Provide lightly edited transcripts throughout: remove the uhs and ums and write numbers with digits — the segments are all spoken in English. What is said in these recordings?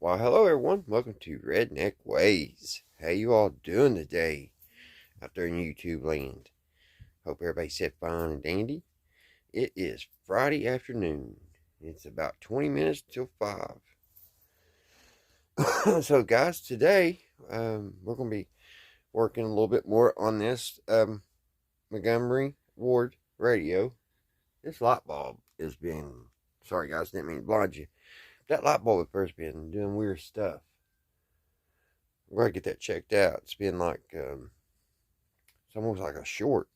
Well, hello everyone. Welcome to Redneck Ways. How you all doing today out there in YouTube land? Hope everybody's set fine and dandy. It is Friday afternoon. It's about 20 minutes till 5. So guys, today we're going to be working a little bit more on this Montgomery Ward radio. This light bulb has been, sorry guys, didn't mean to blind you. That light bulb at first been doing weird stuff. We're going to get that checked out. It's been like, it's almost like a short.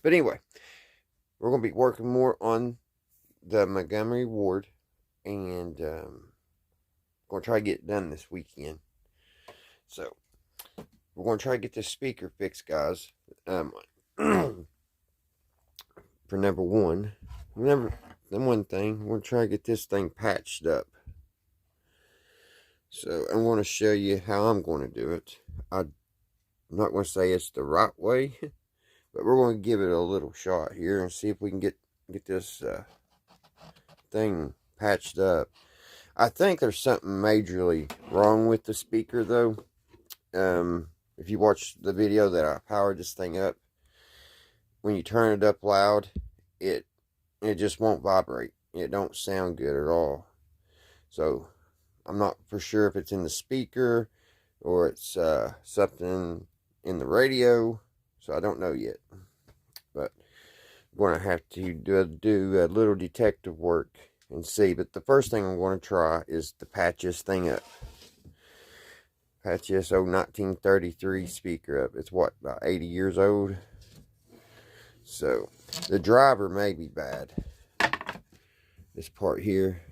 But anyway, we're going to be working more on the Montgomery Ward. And going to try to get it done this weekend. So, we're going to try to get this speaker fixed, guys. For number one. One thing, we're going to try to get this thing patched up. So, I'm going to show you how I'm going to do it. I'm not going to say it's the right way, but we're going to give it a little shot here and see if we can get this thing patched up. I think there's something majorly wrong with the speaker, though. If you watch the video that I powered this thing up, when you turn it up loud, it just won't vibrate. It don't sound good at all. So I'm not for sure if it's in the speaker or it's something in the radio. So I don't know yet. But I'm going to have to do a little detective work and see. But the first thing I'm going to try is to patch this thing up. Patch this old 1933 speaker up. It's what, about 80 years old? So the driver may be bad. This part here,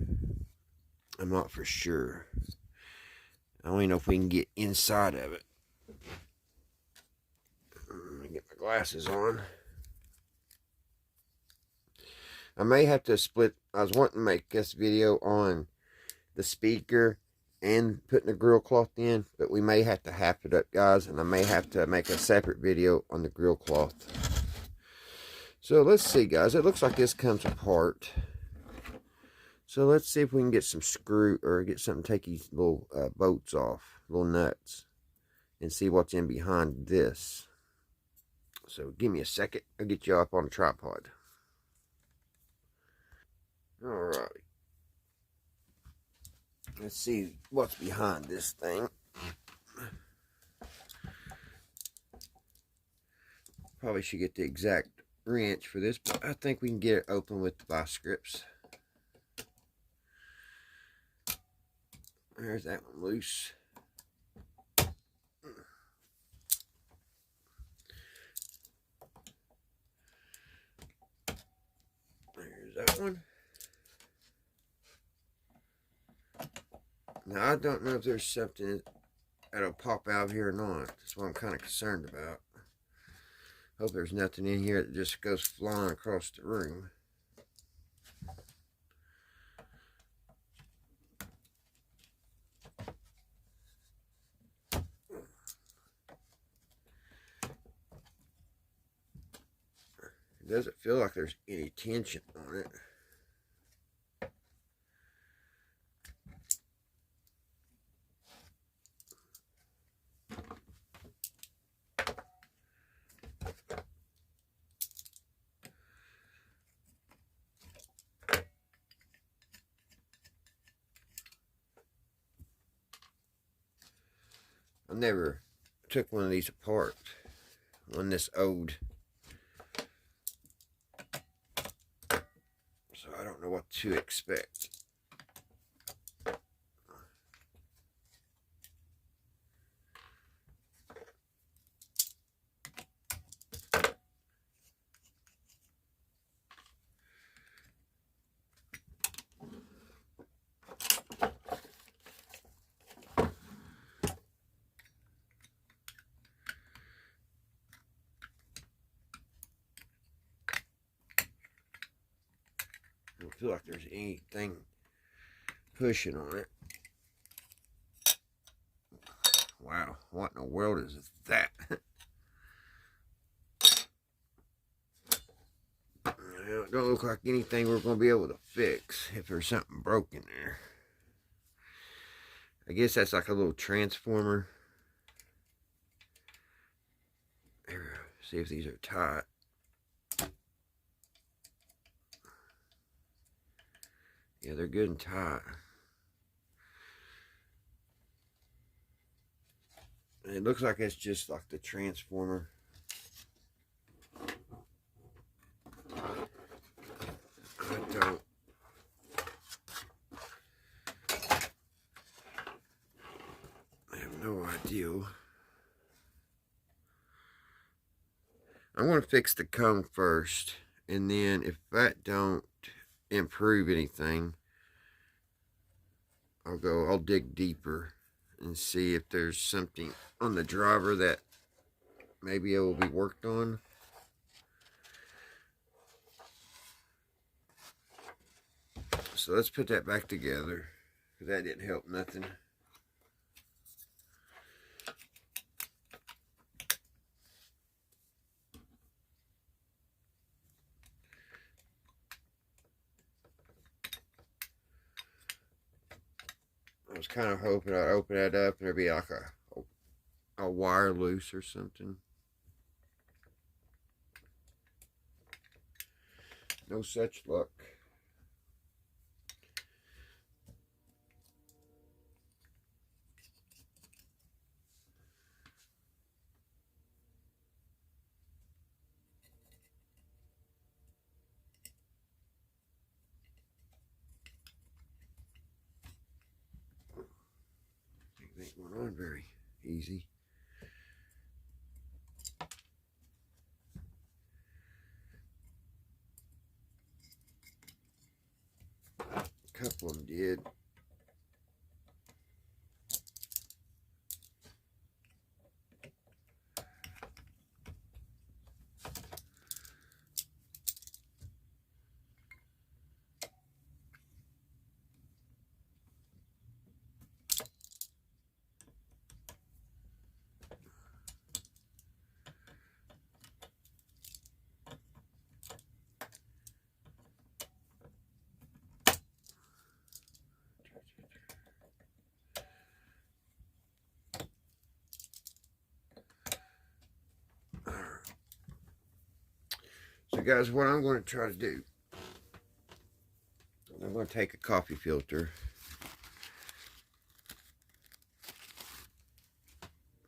I'm not for sure. I don't even know if we can get inside of it. Let me get my glasses on. I may have to split. I was wanting to make this video on the speaker and putting the grill cloth in, but we may have to half it up, guys, and I may have to make a separate video on the grill cloth. So let's see, guys. It looks like this comes apart. So let's see if we can get some screw or get something to take these little bolts off, little nuts, and see what's in behind this. So give me a second. I'll get you up on a tripod. Alright. Let's see what's behind this thing. Probably should get the exact wrench for this, but I think we can get it open with the vice grips. There's that one loose. There's that one. Now, I don't know if there's something that'll pop out of here or not. That's what I'm kind of concerned about. Hope there's nothing in here that just goes flying across the room. It doesn't feel like there's any tension on it. I never took one of these apart. One this old. So I don't know what to expect. I don't feel like there's anything pushing on it. Wow, what in the world is that? It don't look like anything we're going to be able to fix if there's something broken there. I guess that's like a little transformer. See if these are tight. Yeah, they're good and tight. And it looks like it's just like the transformer. I have no idea. I'm going to fix the cone first, and then if that don't improve anything, I'll dig deeper and see if there's something on the driver that maybe it will be worked on. So let's put that back together, because that didn't help nothing. I was kind of hoping I'd open that up and there'd be like a wire loose or something. No such luck. Ain't going on very easy. A couple of them did. So guys, what I'm going to try to do, I'm going to take a coffee filter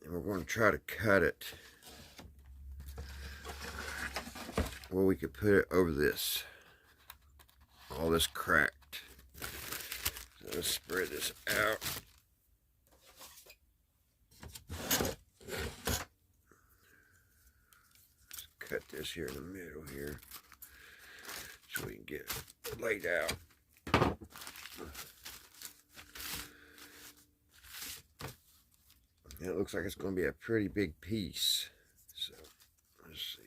and we're going to try to cut it where we could put it over this. All this cracked. So let's spread this out. Cut this here in the middle here so we can get it laid out. And it looks like it's going to be a pretty big piece. So let's see.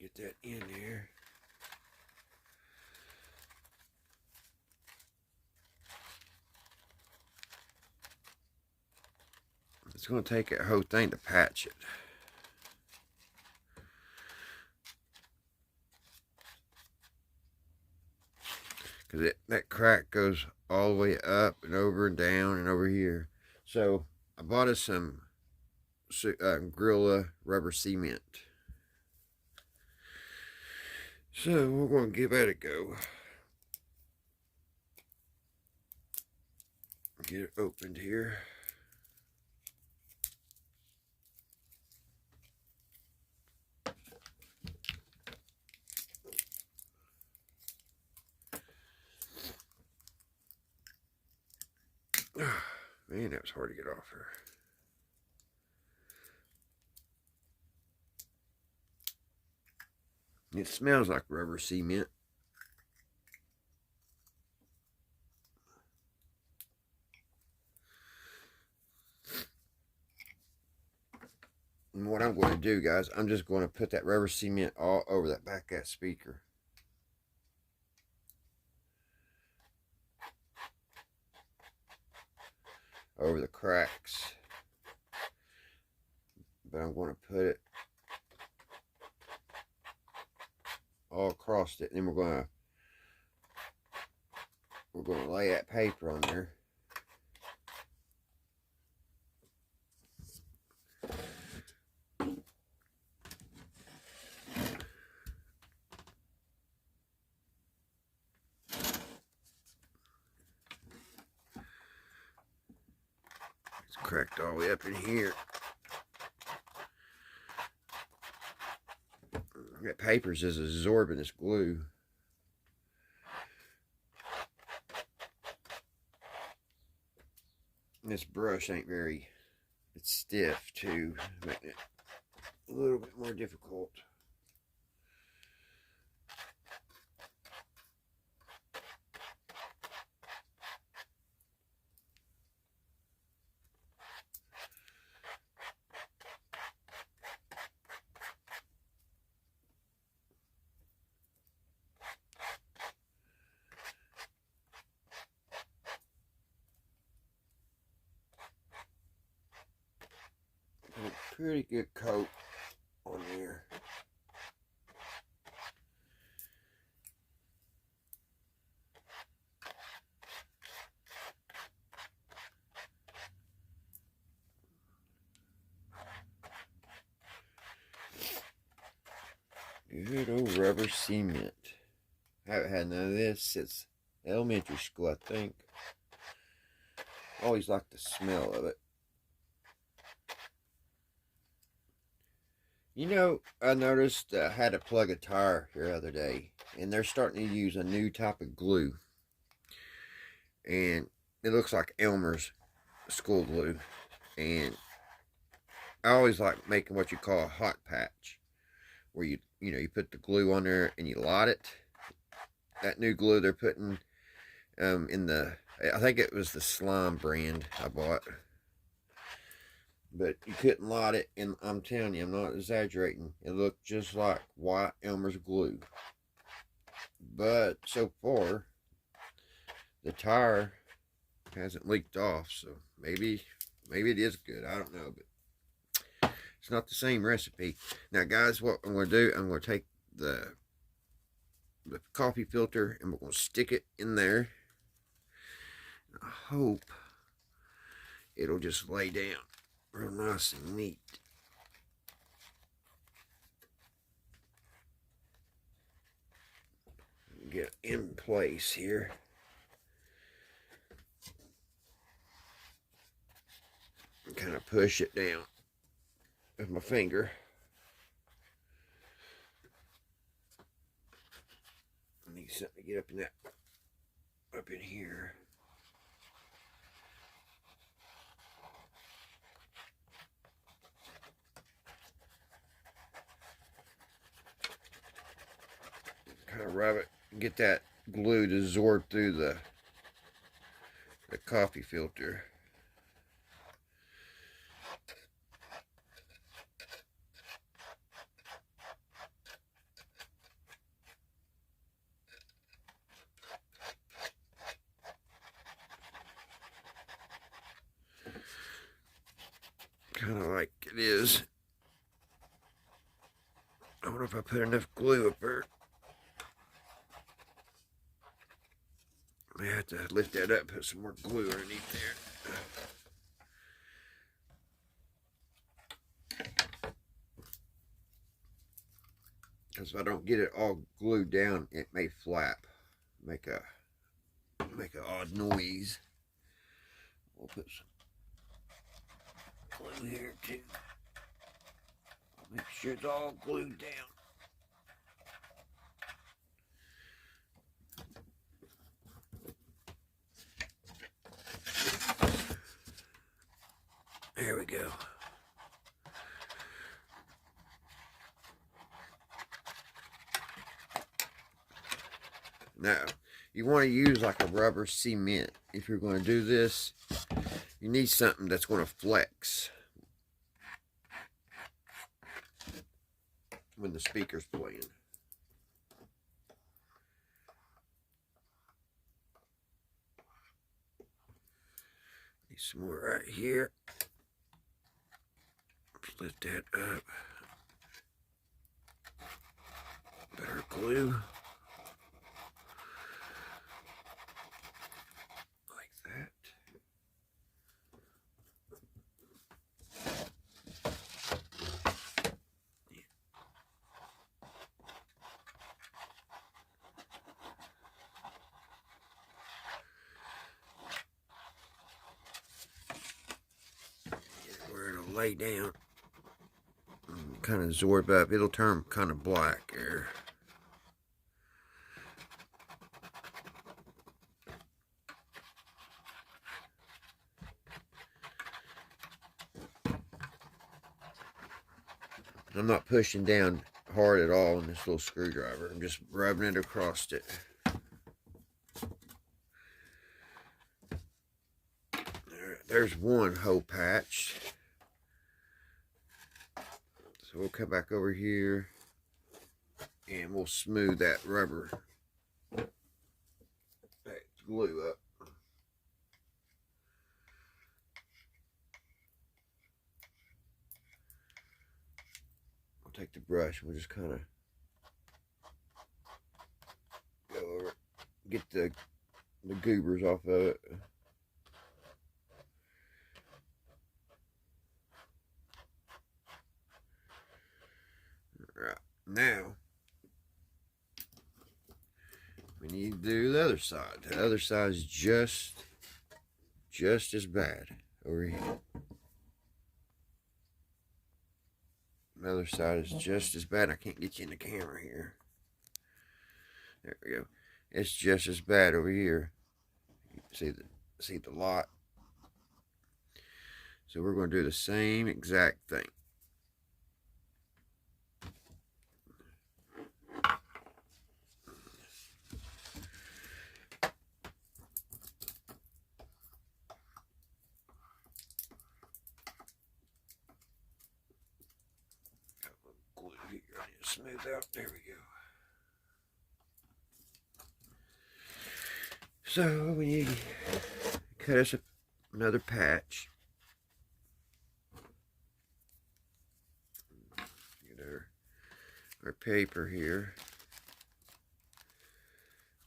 Get that in there. It's going to take a whole thing to patch it. Because that crack goes all the way up and over and down and over here. So I bought us some Gorilla rubber cement. So we're going to give that a go. Get it opened here. Man, that was hard to get off her. It smells like rubber cement. And what I'm going to do, guys, I'm just going to put that rubber cement all over that back of that speaker. Over the cracks. But I'm going to put it all across it. And then we're going to lay that paper on there. It's cracked all the way up in here. That paper's as absorbent as glue. This brush ain't very, it's stiff too, making it a little bit more difficult. A pretty good coat on there. Good old rubber cement. I haven't had none of this since elementary school, I think. Always liked the smell of it. You know, I noticed I had to plug a tire here the other day, and they're starting to use a new type of glue. And it looks like Elmer's school glue. And I always like making what you call a hot patch, where you put the glue on there and you light it. That new glue they're putting in the, I think it was the Slime brand I bought. But you couldn't light it, and I'm telling you, I'm not exaggerating. It looked just like white Elmer's glue. But so far, the tire hasn't leaked off, so maybe it is good. I don't know, but it's not the same recipe. Now, guys, what I'm going to do, I'm going to take the coffee filter, and we're going to stick it in there. I hope it'll just lay down real nice and neat. Get in place here. And kind of push it down with my finger. I need something to get up in here. Kind of rub it and get that glue to absorb through the coffee filter. Kind of like it is. I wonder if I put enough glue up there. I have to lift that up, put some more glue underneath there. Because if I don't get it all glued down, it may flap, make a odd noise. We'll put some glue here too. Make sure it's all glued down. There we go. Now, you want to use like a rubber cement. If you're going to do this, you need something that's going to flex when the speaker's playing. Need some more right here. Lift that up. Better glue. Like that. Yeah. Where it'll lay down. Kind of absorb up. It'll turn kind of black there. I'm not pushing down hard at all on this little screwdriver. I'm just rubbing it across it. There's one hole patch. So we'll come back over here and we'll smooth that rubber, that glue up. We'll take the brush and we'll just kind of go over it, get the goobers off of it. Alright, now we need to do the other side. The other side is just as bad over here. The other side is just as bad. I can't get you in the camera here. There we go. It's just as bad over here. You can see the lot. So we're going to do the same exact thing. Glue here. I need to smooth out. There we go. So we need to cut us another patch. Get our paper here.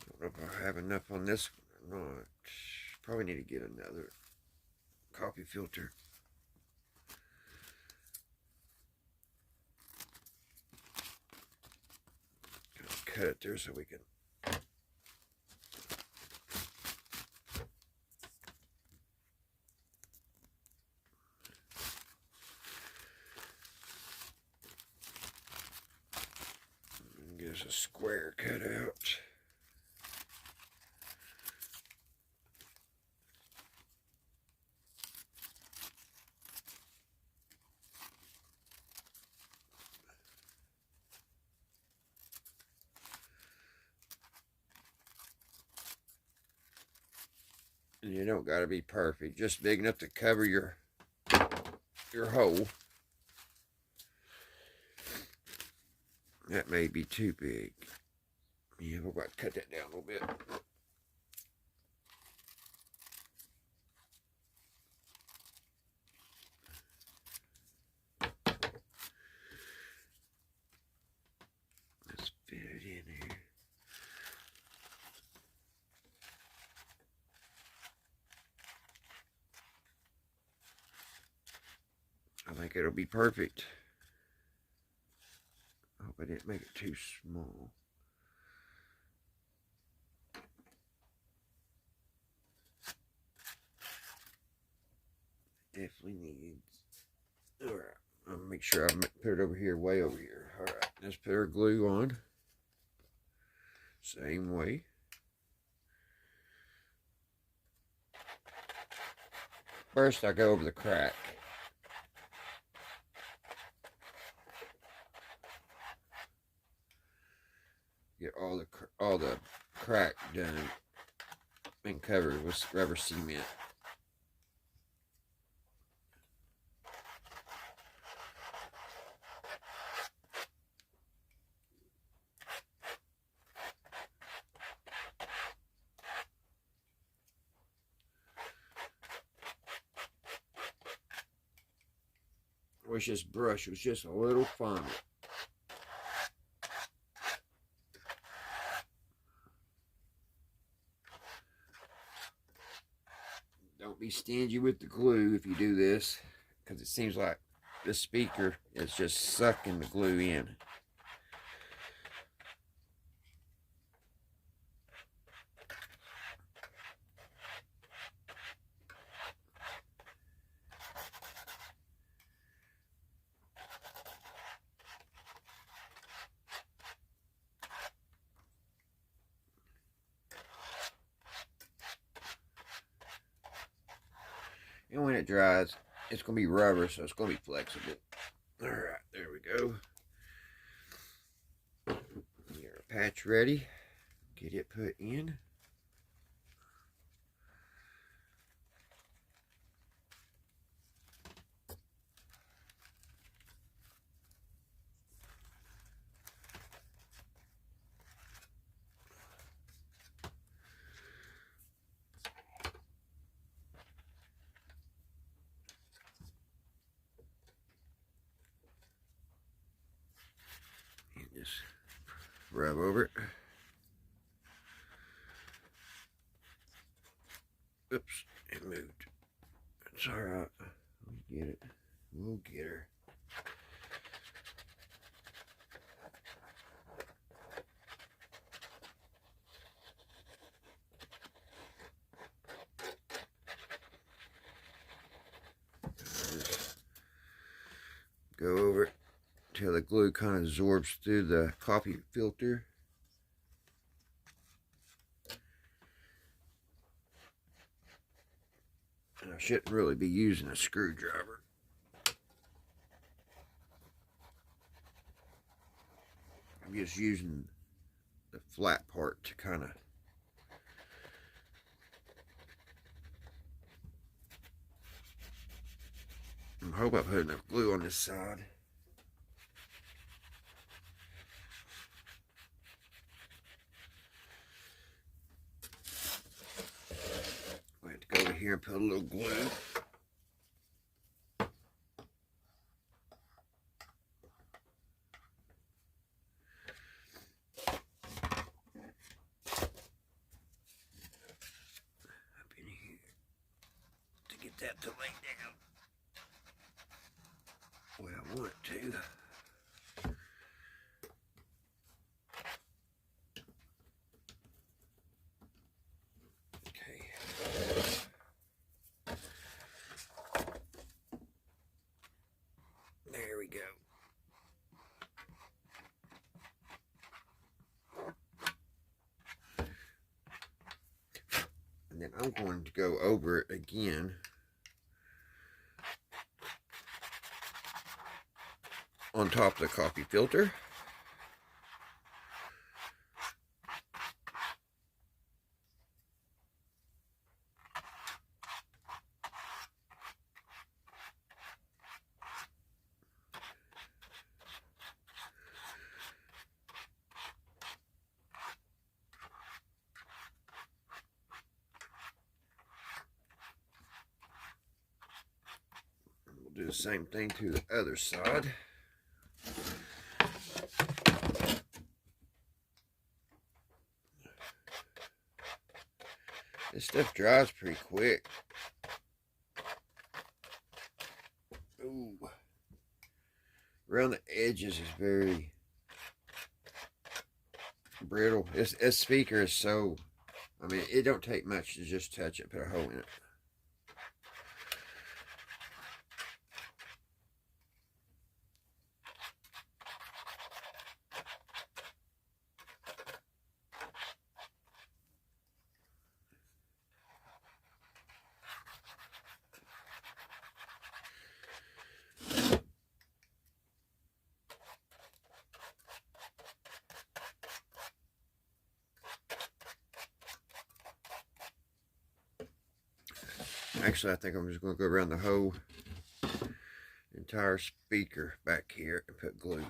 I don't know if I have enough on this one or not. Probably need to get another copy filter. Cut it there so we can get us a square cut out. And you don't got to be perfect, just big enough to cover your hole. That may be too big. Yeah, we're about to cut that down a little bit. Let's fit it in here. I think it'll be perfect. I hope I didn't make it too small. Definitely needs. Alright, I'm gonna make sure I put it over here, way over here. Alright, let's put our glue on. Same way. First, I go over the crack. Get all all the crack done and covered with rubber cement. I wish this brush was just a little finer. Don't be stingy with the glue if you do this, because it seems like this speaker is just sucking the glue in. And when it dries, it's going to be rubber, so it's going to be flexible. Alright, there we go. Get our patch ready. Get it put in. Just rub over it. Oops, it moved. It's alright. We'll get it. We'll get her. Just go over it till the glue kind of absorbs through the coffee filter. And I shouldn't really be using a screwdriver. I'm just using the flat part to kind of I hope I put enough glue on this side. I have to go over here and put a little glue. Up in here to get that to lay down where I want it to. There we go. And then I'm going to go over it again on top of the coffee filter. Do the same thing to the other side. This stuff dries pretty quick. Ooh. Around the edges is very brittle. This speaker is so, I mean, it don't take much to just touch it, put a hole in it. Actually, I think I'm just going to go around the whole entire speaker back here and put glue.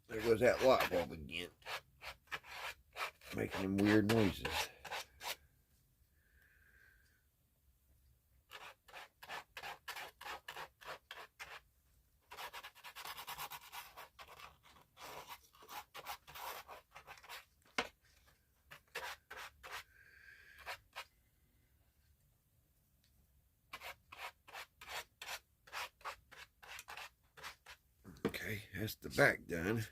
There goes that light bulb again, making them weird noises. Okay, that's the back done.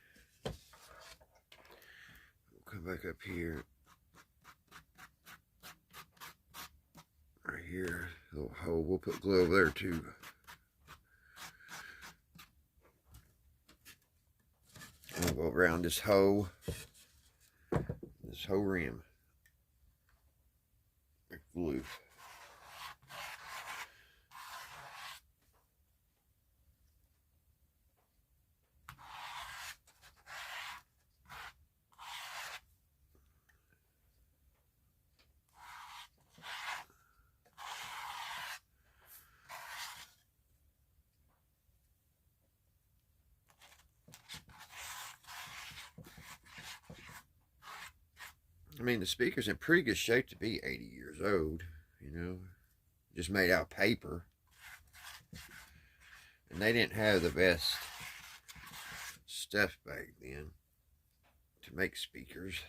We'll come back up here. Right here, little hole. We'll put glue over there too. And we'll go around this hole rim with glue. I mean, the speaker's in pretty good shape to be 80 years old, you know, just made out of paper. And they didn't have the best stuff back then to make speakers.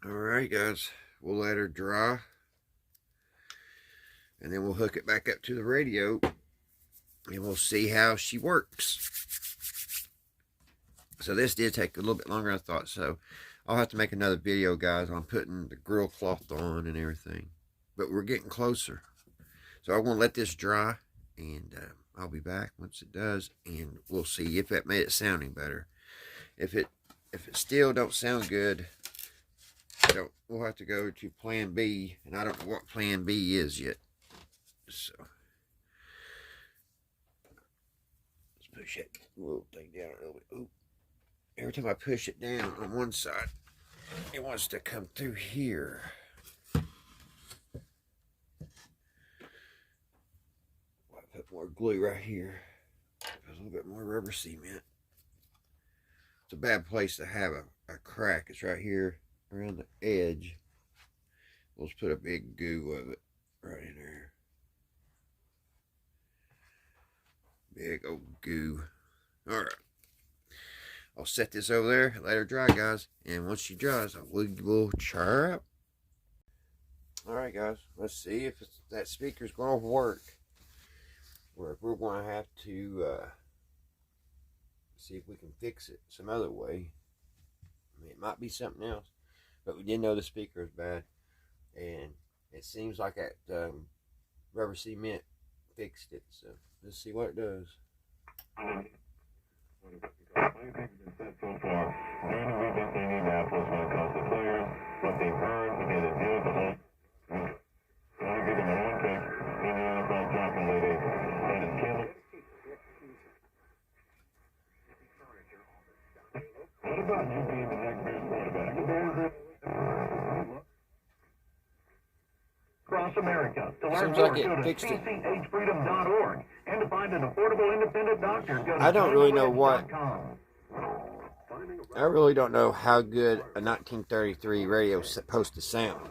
Alright guys, we'll let her dry and then we'll hook it back up to the radio and we'll see how she works. So this did take a little bit longer than I thought, so I'll have to make another video guys on putting the grill cloth on and everything, but we're getting closer. So I want to let this dry and I'll be back once it does and we'll see if that made it sounding better. If it still don't sound good, we'll have to go to plan B, and I don't know what plan B is yet. So let's push that little thing down a little bit. Ooh. Every time I push it down on one side, it wants to come through here. I'll put more glue right here. Put a little bit more rubber cement. It's a bad place to have a crack. It's right here around the edge. We'll just put a big goo of it right in there. Big old goo. Alright. I'll set this over there, let her dry guys, and once she dries, we'll char her up. Alright guys, let's see if that speaker's going to work. Or if we're going to have to see if we can fix it some other way. I mean, it might be something else. But we didn't know the speaker was bad. And it seems like that rubber cement fixed it. So let's see what it does. What about you being the next quarterback? across America. To learn Seems more, like it go to fixed it. tchfreedom.org. And to find an affordable independent doctor, go to I don't really know what. johnnyredge.com. I really don't know how good a 1933 radio is supposed to sound.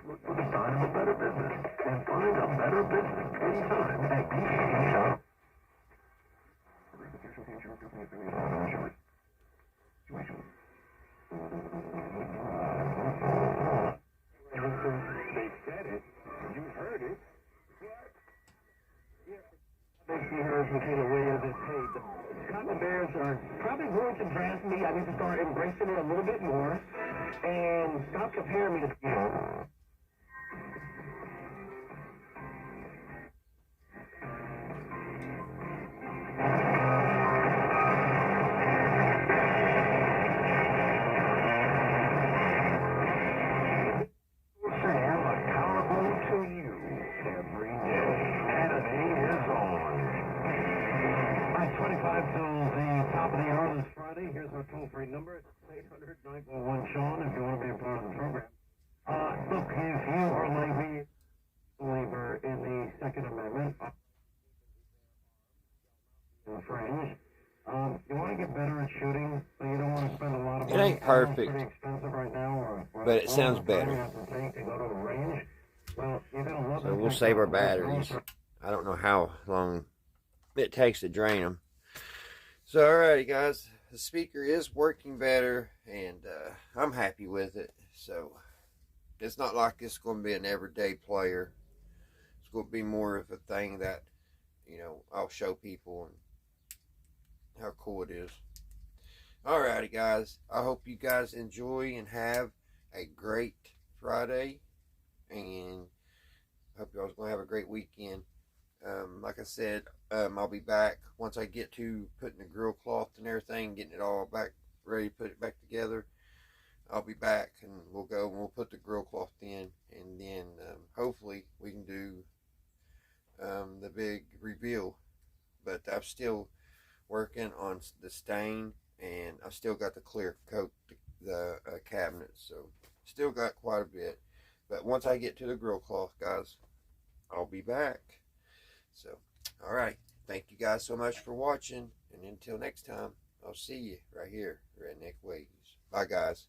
Look for the sign of a better business and find a better business anytime at BCD. They said it. You heard it. Makes me nervous with the way of this. Hey, the cotton bears are probably going to draft me. I need to start embracing it a little bit more and stop comparing me to people. Sam, accountable to you every day. Saturday is on. 9:25 till the top of the hour this Friday. Here's our toll-free number. It's 800-911-SEAN if you want to be a part of the program. Look, if you are like me, believer in the Second Amendment, infringe, you want to get better at shooting, but you don't want to spend a lot of It money. ain't perfect, Pretty expensive right now, but it sounds you better. have to take to go to a range. Well, you're gonna love So it. we'll save our batteries. I don't know how long it takes to drain them. So, alrighty, guys. The speaker is working better, and I'm happy with it. So, it's not like it's going to be an everyday player. It's going to be more of a thing that, you know, I'll show people and how cool it is. Alrighty, guys. I hope you guys enjoy and have a great Friday. And I hope you all going to have a great weekend. Like I said, I'll be back once I get to putting the grill cloth and everything, getting it all back ready to put it back together. I'll be back and we'll go and we'll put the grill cloth in, and then hopefully we can do the big reveal. But I'm still working on the stain, and I still got to clear coat the cabinets, so still got quite a bit. But once I get to the grill cloth, guys, I'll be back. So, all right. Thank you guys so much for watching. And until next time, I'll see you right here, Redneck Ways. Bye, guys.